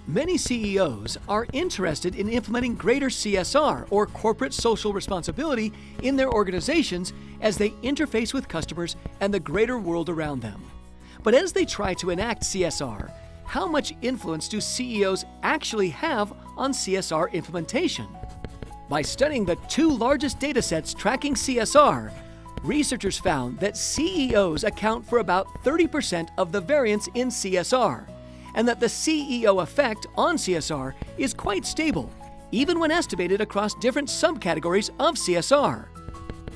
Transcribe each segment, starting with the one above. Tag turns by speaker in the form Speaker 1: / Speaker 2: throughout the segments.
Speaker 1: Many CEOs are interested in implementing greater CSR, or corporate social responsibility, in their organizations as they interface with customers and the greater world around them. But as they try to enact CSR, how much influence do CEOs actually have on CSR implementation? By studying the two largest datasets tracking CSR, researchers found that CEOs account for about 30% of the variance in CSR, and that the CEO effect on CSR is quite stable, even when estimated across different subcategories of CSR.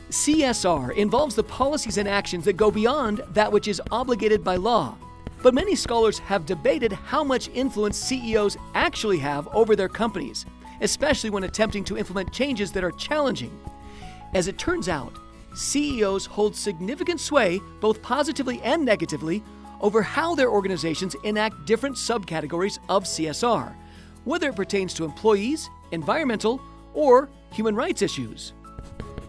Speaker 1: CSR involves the policies and actions that go beyond that which is obligated by law, but many scholars have debated how much influence CEOs actually have over their companies, especially when attempting to implement changes that are challenging. As it turns out, CEOs hold significant sway, both positively and negatively, over how their organizations enact different subcategories of CSR, whether it pertains to employees, environmental, or human rights issues.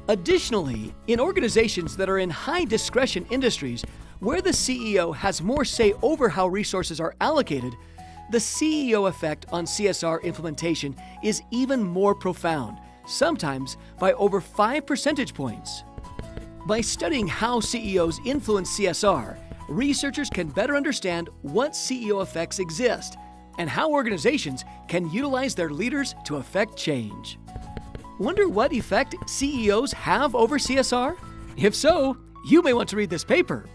Speaker 1: Additionally, in organizations that are in high discretion industries, where the CEO has more say over how resources are allocated, the CEO effect on CSR implementation is even more profound, sometimes by over 5 percentage points. By studying how CEOs influence CSR, researchers can better understand what CEO effects exist and how organizations can utilize their leaders to affect change. Wonder what effect CEOs have over CSR? If so, you may want to read this paper.